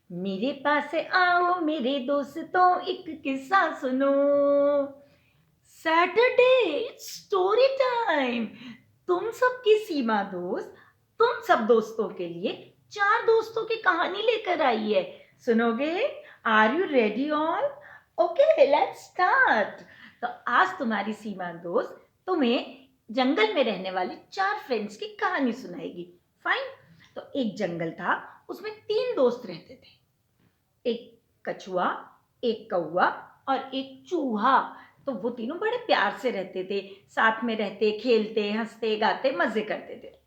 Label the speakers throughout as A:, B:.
A: मेरे पास आओ मेरे दोस्तों एक किस्सा सुनो। Saturday story time. तुम सबकी सीमा दोस्त तुम सब दोस्तों के लिए 4 दोस्तों की कहानी लेकर आई है। सुनोगे? Are you ready all? Okay let's start. तो आज तुम्हारी सीमा दोस्त तुम्हें जंगल में रहने वाले 4 फ्रेंड्स की कहानी सुनाएगी। फाइन। तो एक जंगल था, उसमें 3 दोस्त रहते थे। एक कछुआ, एक कौवा और एक चूहा। तो वो तीनों बड़े प्यार से रहते थे, साथ में रहते, खेलते, हंसते, गाते, मजे करते थे।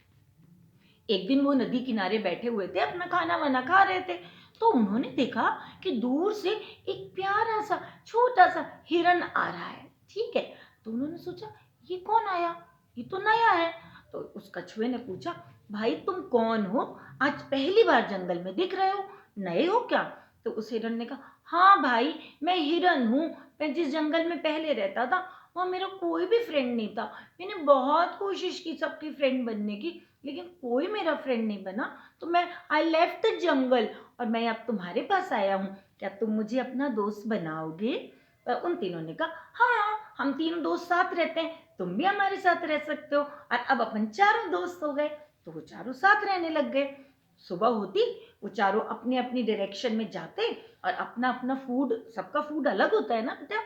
A: एक दिन वो नदी किनारे बैठे हुए थे, अपना खाना वाना खा रहे थे। तो उन्होंने देखा कि दूर से एक प्यारा सा छोटा सा हिरन आ रहा है। ठीक है, तो उन्होंने सोचा ये कौन आया, ये तो नया है। तो उस कछुए ने पूछा, भाई तुम कौन हो, आज पहली बार जंगल में दिख रहे हो, नए हो क्या? तो उस हिरन ने कहा, हाँ भाई मैं हिरन हूँ, मैं जिस जंगल में पहले रहता था वहाँ मेरा कोई भी फ्रेंड नहीं था। मैंने बहुत कोशिश की सबकी फ्रेंड बनने की, लेकिन कोई मेरा फ्रेंड नहीं बना। तो मैं आई लेफ्ट द जंगल और मैं अब तुम्हारे पास आया हूँ। क्या तुम मुझे अपना दोस्त बनाओगे? उन तीनों ने कहा, हाँ हम 3 दोस्त साथ रहते हैं, तुम भी हमारे साथ रह सकते हो। और अब अपन 4 दोस्त हो गए। तो वो चारों साथ रहने लग गए। सुबह होती वो चारों अपनी अपनी डायरेक्शन में जाते और अपना अपना फूड, सबका फूड अलग होता है ना बेटा।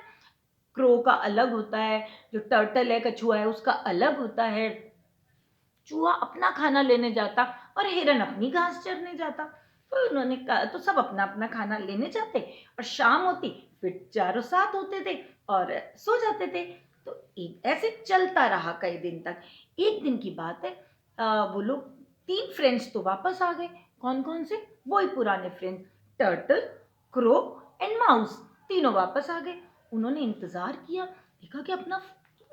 A: क्रो का अलग होता है, जो टर्टल है, कछुआ है, उसका अलग होता है। चूहा अपना खाना लेने जाता और हिरन अपनी घास चरने जाता। तो उन्होंने कहा, तो सब अपना अपना खाना लेने जाते और शाम होती फिर चारों साथ होते थे और सो जाते थे। तो एक ऐसे चलता रहा कई दिन तक। एक दिन की बात है, वो लोग 3 फ्रेंड्स तो वापस आ गए। कौन कौन से? वही पुराने friends, turtle, crow and mouse. तीनों वापस आ गए। उन्होंने इंतजार किया, देखा कि अपना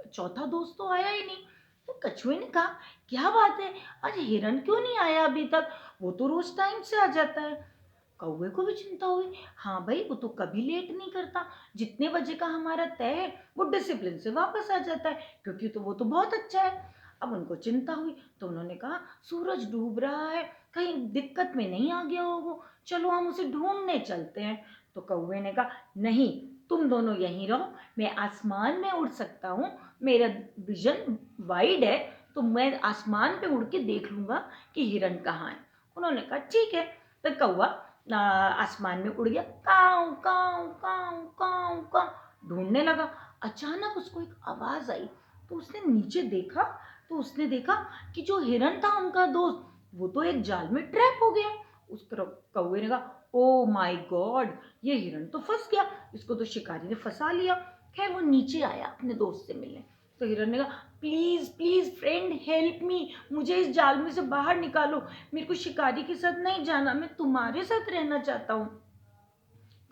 A: चौथा दोस्त तो आया ही नहीं। तो कछुए ने कहा, क्या बात है, आज हिरन क्यों नहीं आया अभी तक? वो तो रोज टाइम से आ जाता है। कौवे को भी चिंता हुई, हाँ भाई वो तो कभी लेट नहीं करता, जितने बजे का हमारा तय है वो डिसिप्लिन से वापस आ जाता है, क्योंकि तो वो तो बहुत अच्छा है। अब उनको चिंता हुई तो उन्होंने कहा, सूरज डूब रहा है, कहीं दिक्कत में नहीं आ गया हो वो, चलो हम उसे ढूंढने चलते हैं। तो कौवे ने कहा, नहीं तुम दोनों यहीं रहो, मैं आसमान में उड़ सकता हूँ, मेरा विजन वाइड है, तो मैं आसमान पे उड़ के देख लूंगा कि हिरन कहाँ है। उन्होंने कहा ठीक है। तो कौवा आसमान में उड़ गया, काऊ काऊ काऊ काऊ काऊ ढूंढने लगा। अचानक उसको एक आवाज आई, तो उसने नीचे देखा। तो उसने देखा कि जो हिरन था उनका दोस्त, वो तो एक जाल में ट्रैप हो गया। उस कौवे ने कहा, ओ माय गॉड, ये हिरन तो फंस गया, इसको तो शिकारी ने फंसा लिया। खैर वो नीचे आया अपने दोस्त से मिलने। तो हिरन ने कहा, please please friend help me, मुझे इस जाल में से बाहर निकालो, मेरे को शिकारी के साथ नहीं जाना, मैं तुम्हारे साथ रहना चाहता हूँ।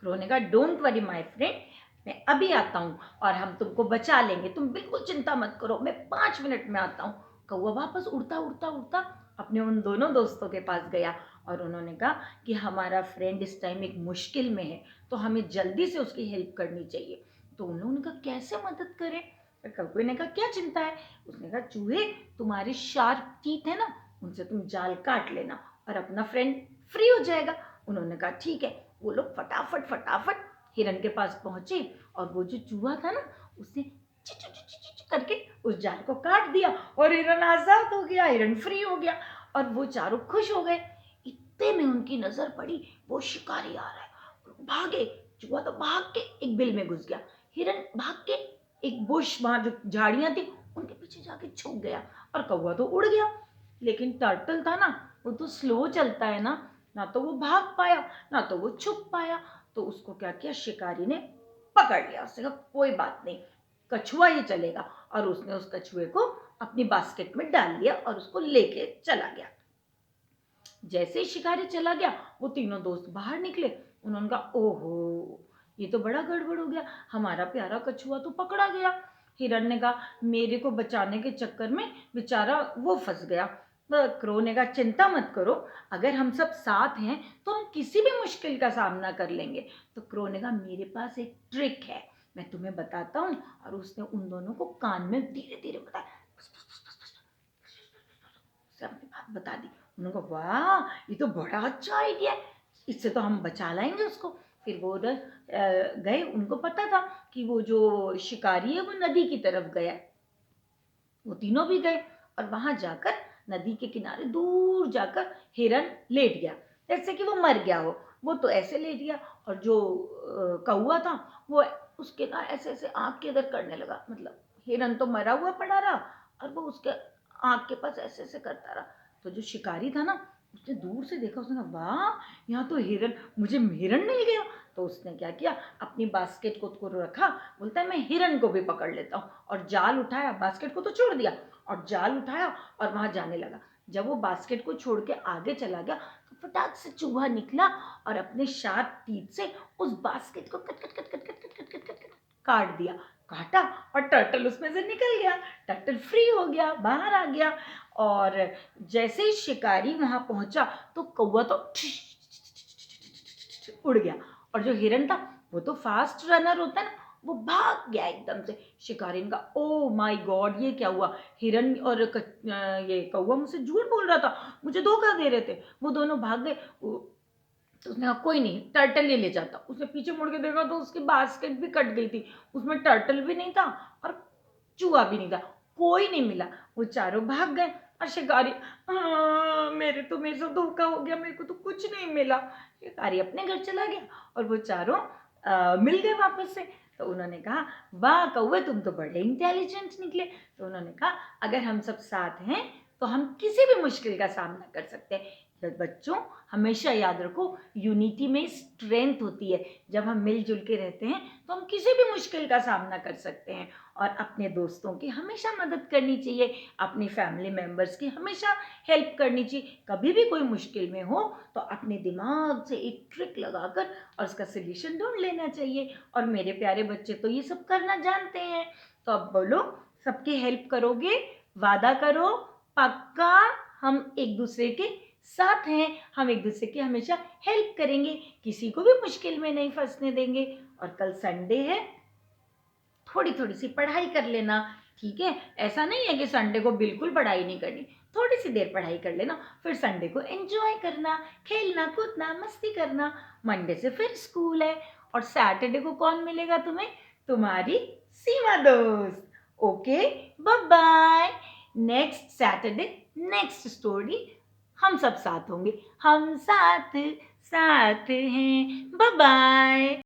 A: क्रो ने कहा, डोंट वरी माय फ्रेंड, मैं अभी आता हूँ और हम तुमको बचा लेंगे, तुम बिल्कुल चिंता मत करो, मैं 5 मिनट में आता हूँ। कौवा वापस उड़ता उड़ता उड़ता अपने उन दोनों दोस्तों के पास गया और उन्होंने कहा कि हमारा फ्रेंड इस टाइम एक मुश्किल में है, तो हमें जल्दी से उसकी हेल्प करनी चाहिए। तो उन्होंने कहा, कैसे मदद करें? कौवे ने कहा, क्या चिंता है? उसने कहा, चूहे तुम्हारे शार्प टीथ है ना, उनसे तुम जाल काट लेना और अपना फ्रेंड फ्री हो जाएगा। उन्होंने कहा ठीक है। वो लोग फटाफट फटाफट हिरन के पास पहुंचे और वो जो चूहा था ना, उसने चिच चिच चिच चिच करके उस जाल को काट दिया और हिरन आजाद हो गया, हिरन फ्री हो गया और वो चारों खुश हो गए। इतने में उनकी नजर पड़ी, वो शिकारी आ रहा है। भागे, चूहा तो भाग के एक बिल में घुस गया, हिरन भाग के एक बुश, वहां जो झाड़ियां थी उनके पीछे जाके छुप गया और कौवा तो उड़ गया। लेकिन टर्टल था ना, वो तो स्लो चलता है ना, ना तो वो भाग पाया ना तो वो छुप पाया। तो उसको क्या किया, शिकारी ने पकड़ लिया। उसने कहा कोई बात नहीं, कछुआ ही चलेगा, और उसने उस कछुए को अपनी बास्केट में डाल लिया और उसको लेके चला गया। जैसे ही शिकारी चला गया, वो तीनों दोस्त बाहर निकले। उन्होंने कहा, ओहो ये तो बड़ा गड़बड़ हो गया, हमारा प्यारा कछुआ तो पकड़ा गया। हिरन ने कहा, मेरे को बचाने के चक्कर में बेचारा वो फंस गया। क्रो ने कहा, चिंता मत करो, अगर हम सब साथ हैं तो हम किसी भी मुश्किल का सामना कर लेंगे। तो क्रो ने कहा, मेरे पास एक ट्रिक है, मैं तुम्हें बताता हूँ। और उसने उन दोनों को कान में धीरे धीरे बताया, उसने अपनी बात बता दी। उन्होंने कहा, वाह ये तो बड़ा अच्छा आइडिया है, इससे तो हम बचा लाएंगे उसको। फिर वो उधर गए, उनको पता था कि वो जो शिकारी है वो नदी की तरफ गया। वो तीनों भी गए और वहां जाकर नदी के किनारे दूर जाकर हिरन लेट गया, जैसे कि वो मर गया हो। वो तो ऐसे लेट गया, और जो कौवा था वो उसके ना ऐसे ऐसे आँख के इधर करने लगा। मतलब हिरन तो मरा हुआ पड़ा रहा और वो उसके आँख के पास ऐसे ऐसे करता रहा। तो जो शिकारी था ना, उसने दूर से देखा, उसने कहा वाह, यहाँ तो हिरन, मुझे हिरन मिल गया। तो उसने क्या किया, अपनी बास्केट को रखा, बोलता है मैं हिरन को भी पकड़ लेता हूँ, और जाल उठाया, बास्केट को तो छोड़ दिया और जाल उठाया और वहां जाने लगा। जब वो बास्केट को छोड़ के आगे चला गया तो फटाक से चूहा निकला और अपने शार्प टीथ से उस बास्केट को cut cut cut cut cut cut cut cut cut cut काट दिया। काटा और टर्टल उसमें से निकल गया। टर्टल फ्री हो गया, बाहर आ गया। और जैसे ही शिकारी वहां पहुंचा तो कौवा तो उड़ गया, और जो हिरन था वो तो फास्ट रनर होता है ना, वो भाग गया एकदम से। शिकारी ने कहा ओ माय गॉड, ये क्या हुआ। हिरन और ये कौवा मुझसे झूठ बोल रहा था, मुझे धोखा दे रहे थे। वो दोनों भाग गए। तो उसने कहा कोई नहीं, टर्टल ले जाता। उसने पीछे मुड़ के देखा तो उसकी बास्केट भी कट गई थी, उसमें टर्टल भी नहीं था और चूहा भी नहीं था, कोई नहीं मिला। वो चारों भाग गए और शिकारी मेरे से धोखा हो गया, मेरे को तो कुछ नहीं मिला। शिकारी अपने घर चला गया और वो चारों मिल गए वापस से। तो उन्होंने कहा वाह कौवे, तुम तो बड़े इंटेलिजेंट निकले। तो उन्होंने कहा अगर हम सब साथ हैं तो हम किसी भी मुश्किल का सामना कर सकते हैं। तो बच्चों, हमेशा याद रखो, यूनिटी में स्ट्रेंथ होती है। जब हम मिलजुल के रहते हैं तो हम किसी भी मुश्किल का सामना कर सकते हैं। और अपने दोस्तों की हमेशा मदद करनी चाहिए, अपनी फैमिली मेम्बर्स की हमेशा हेल्प करनी चाहिए। कभी भी कोई मुश्किल में हो तो अपने दिमाग से एक ट्रिक लगाकर और उसका सोल्यूशन ढूंढ लेना चाहिए। और मेरे प्यारे बच्चे तो ये सब करना जानते हैं। तो अब बोलो, सबकी हेल्प करोगे? वादा करो, पक्का। हम एक दूसरे के साथ हैं, हम एक दूसरे की हमेशा हेल्प करेंगे, किसी को भी मुश्किल में नहीं फंसने देंगे। और कल संडे है, थोड़ी थोड़ी सी पढ़ाई कर लेना, ठीक है? ऐसा नहीं है कि संडे को बिल्कुल पढ़ाई नहीं करनी, थोड़ी सी देर पढ़ाई कर लेना, फिर संडे को एंजॉय करना, खेलना कूदना मस्ती करना। मंडे से फिर स्कूल है, और सैटरडे को कौन मिलेगा तुम्हें? तुम्हारी सीमा दोस्त। Okay, bye bye. Next Saturday, next story, हम सब साथ होंगे, हम साथ साथ हैं। Bye bye.